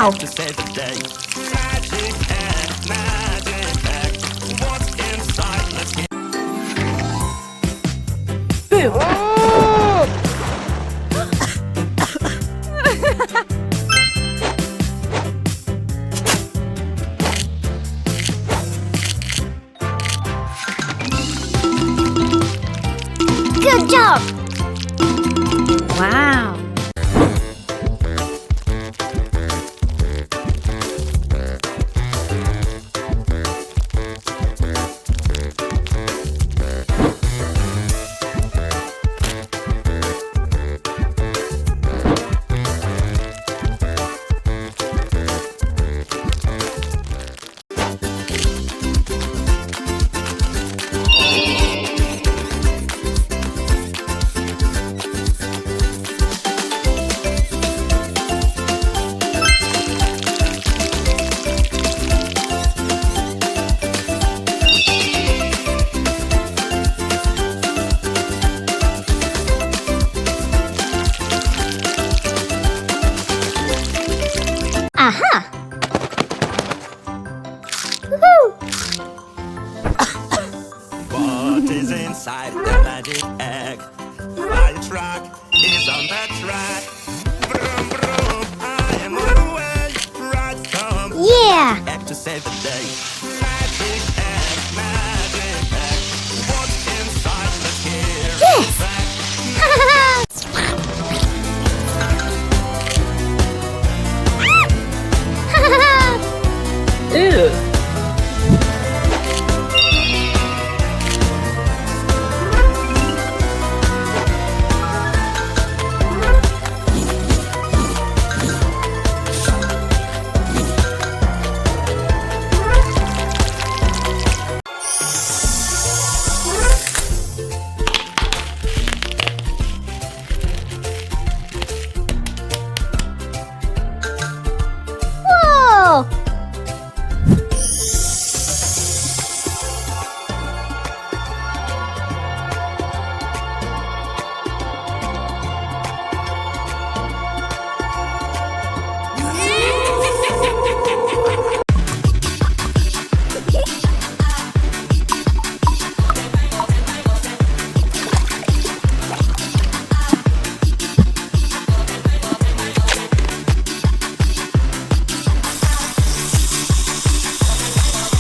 Wow! To save the day. Magic egg. What's inside? Let's get. Boo! Good job! Wow! Aha! Woohoo! What is inside the magic egg? Fire truck is on the track. Vroom, vroom, I am on the way. Right from Yeah! egg to save the day. Magic egg, what's inside? Let's hear Yes! it back. Ew! Whoa!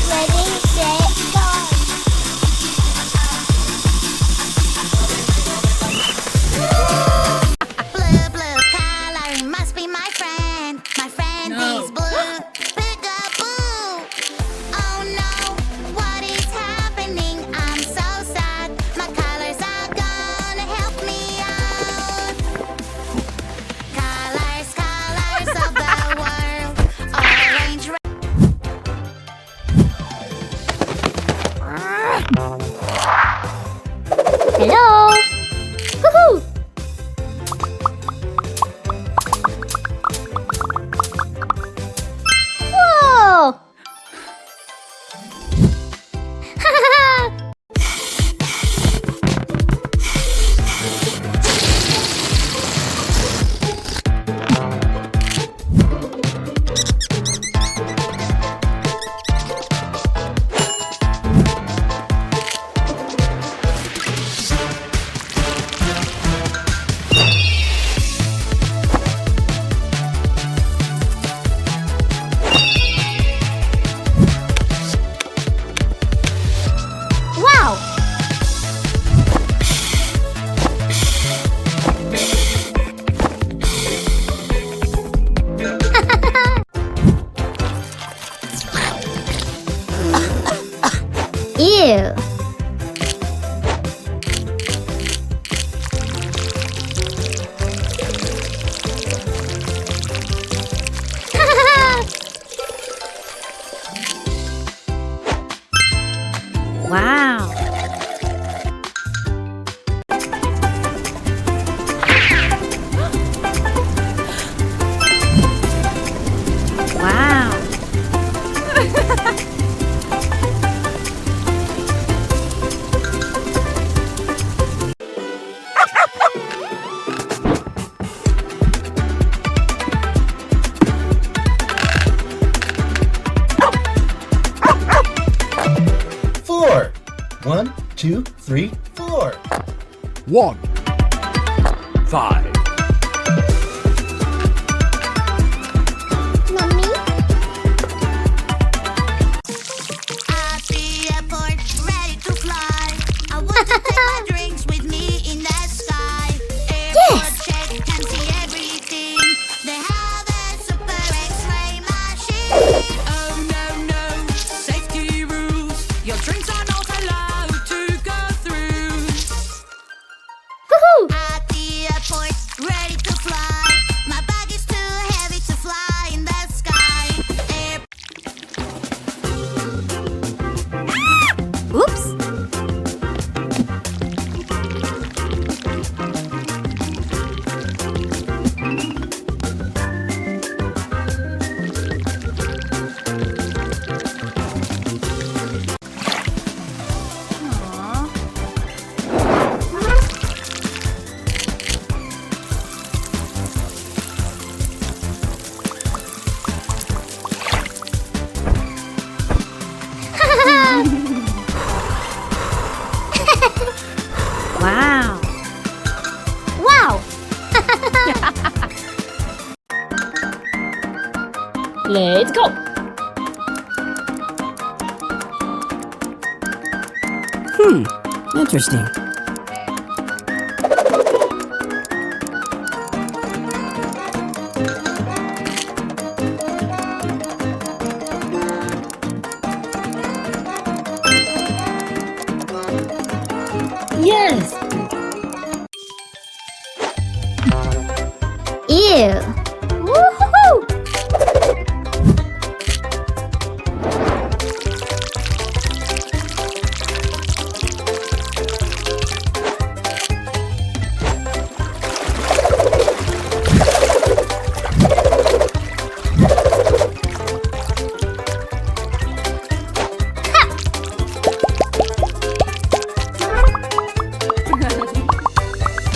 Ready, set, go! Blue, blue color must be my friend. My friend is blue. Peekaboo. Oh no, what is happening? I'm so sad. My colors are gonna help me out. Colors, colors of the world. Orange, red. Hello! Woohoo! Whoa! Wow! Ew! Wow! Wow! 2, 3, 4. 1, 5. Mommy? At the airport, ready to fly. I want to take my drinks with me in the sky. Airport check, can see everything. They have a super X-ray machine. Oh no, no, safety rules. Your drinks are not allowed to go through. Woohoo! At the airport, ready to fly. My bag is too heavy to fly in the sky. Oops. Wow. Wow! Let's go! Interesting. Yes! Ew! Woohoo!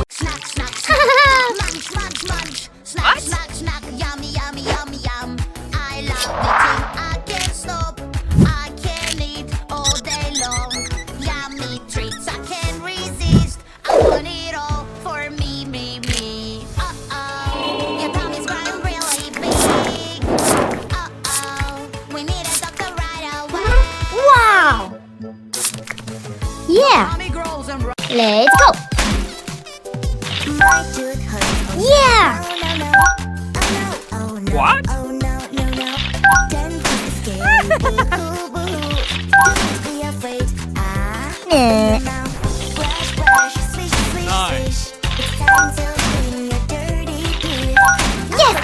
Snack, snack, snack. Munch, munch, munch. Snack, snack, snack. Yummy, yummy, yummy, yum. I love eating. I can't stop. I can eat all day long. Yummy treats. I can't resist. I want it all for me, me, me. Uh-oh. Your tummy's growing really big. Uh-oh. We need a doctor right away. Wow! Yeah! Tommy grows and Let's go! My tooth hurts. Yeah! Oh no no, oh no, What? oh no, no, no. Dentist is scary, boo, boo. Don't be afraid, now. Brush, brush, swish, swish, Nice. swish. It's time to clean your dirty teeth. Yes!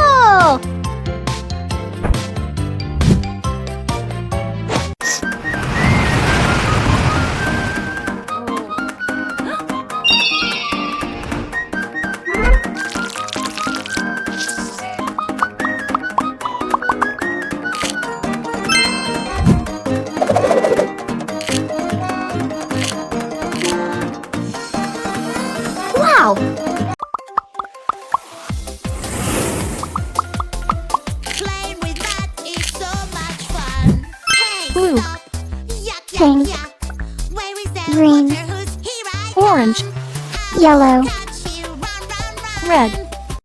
Whoa! Wow! Playing with that is so much fun. Hey, Blue. stop. Yuck, yuck, Pink. yuck. Where is that Green. water? Who's here? I Orange. come. Yellow. Catch you, run, run, run. Red.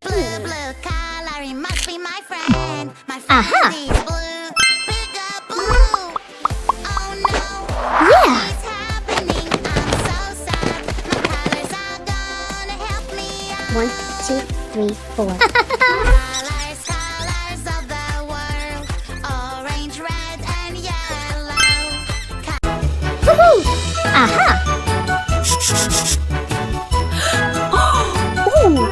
Blue, blue coloring must be my friend. My friend Aha. is blue. Peek-a-boo. Oh no. Yeah. What is happening? I'm so sad. My colors are gonna help me out. 1, 2, 3, 4. Colors, colors of the world. Orange, red, and yellow. Woohoo! Aha! Ooh.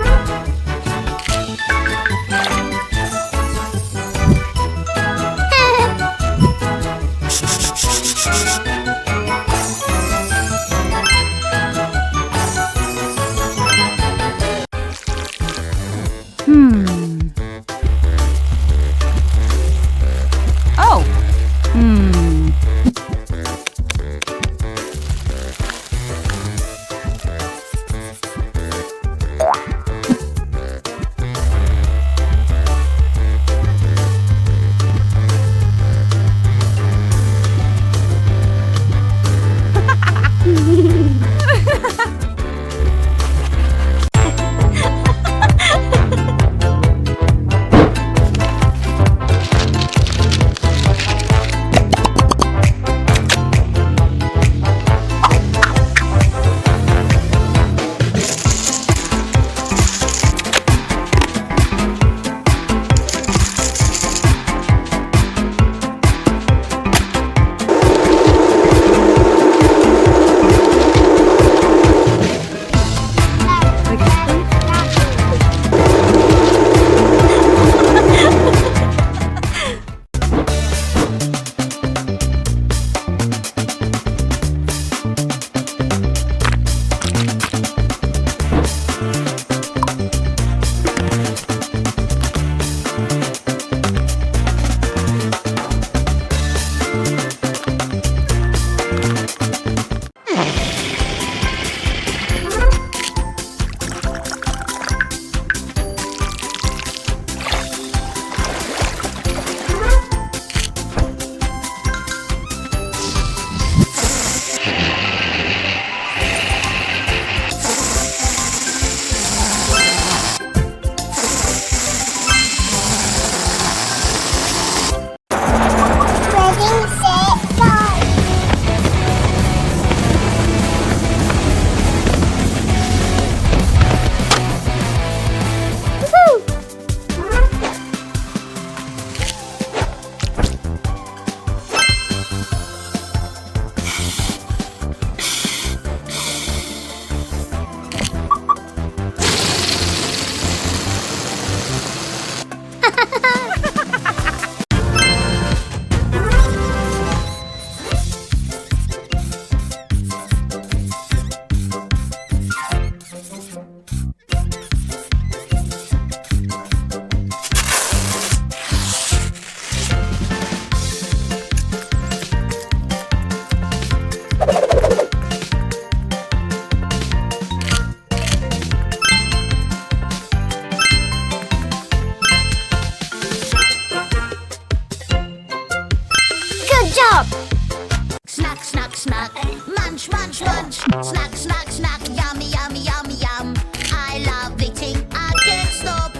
munch. Snack, snack, snack, yummy, yummy, yummy, yum. I love eating, I can't stop.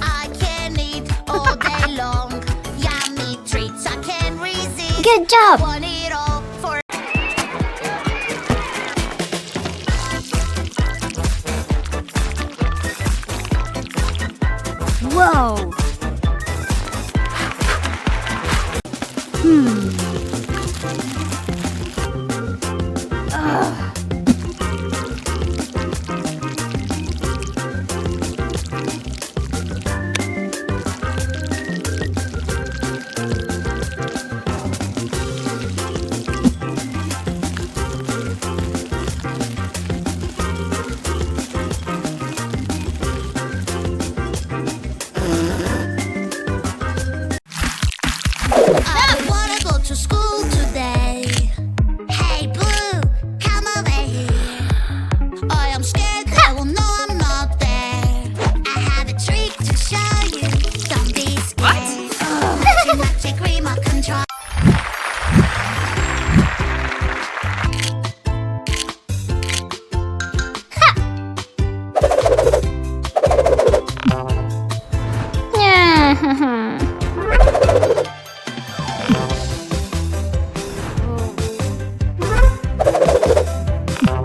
I can eat all day long. Yummy treats, I can't resist. Good job. Want it all for Whoa. I wanna go to school today. Hey Blue, come over here. I am scared they will know I'm not there. I have a trick to show you. Don't be scared. Magic, magic remote control. Yeah.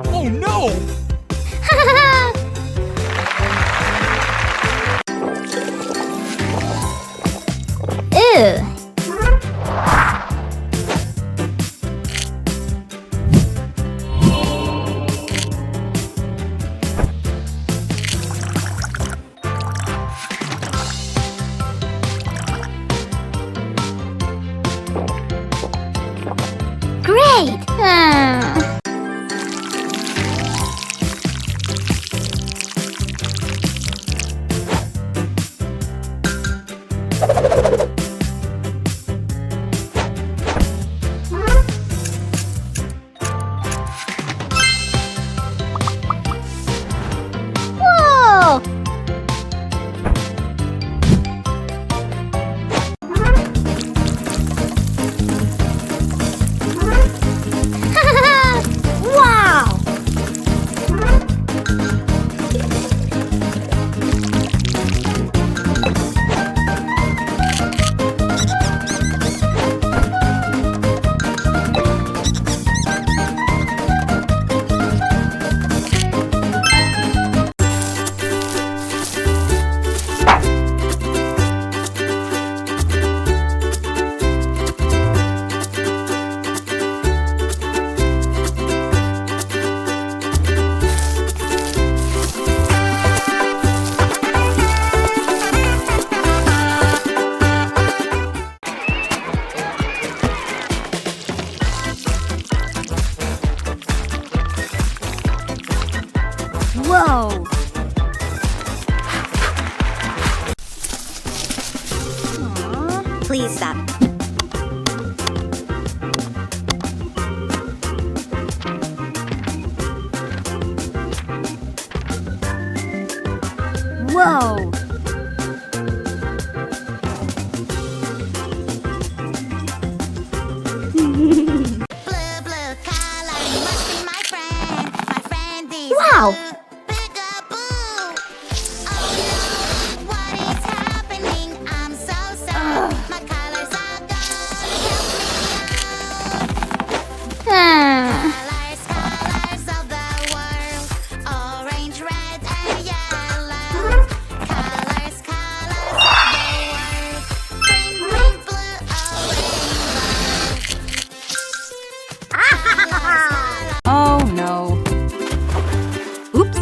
Oh no! Ew. Great. Whoa. Wow. Whoa. Please stop. Whoa. Blue, blue color, you must be my friend. My friend is Wow. blue. Peekaboo. Oh no, what is happening? I'm so sorry. My colors are gone. Help me out. Colors, colors of the world. Orange, red, and yellow. Colors, colors of the world. Green, green, blue, orange. Oh no. Oops.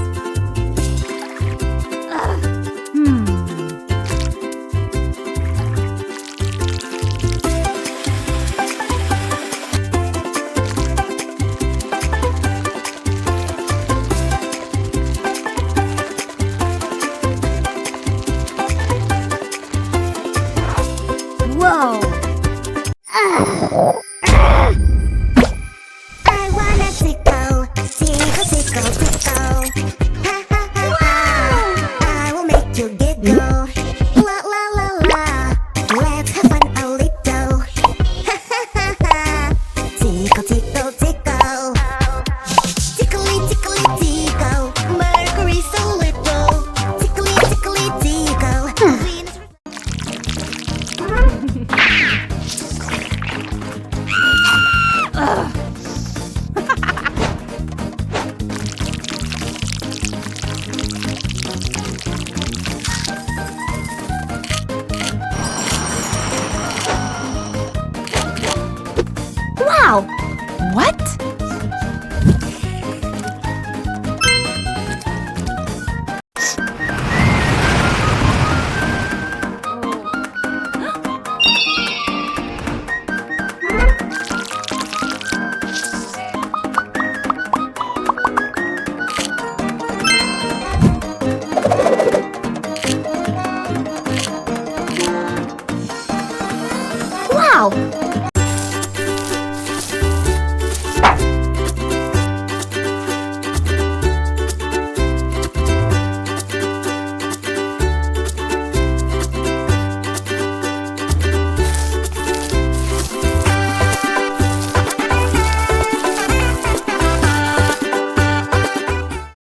Whoa. I wanna tickle, tickle, tickle, tickle. Ha ha ha ha. I will make you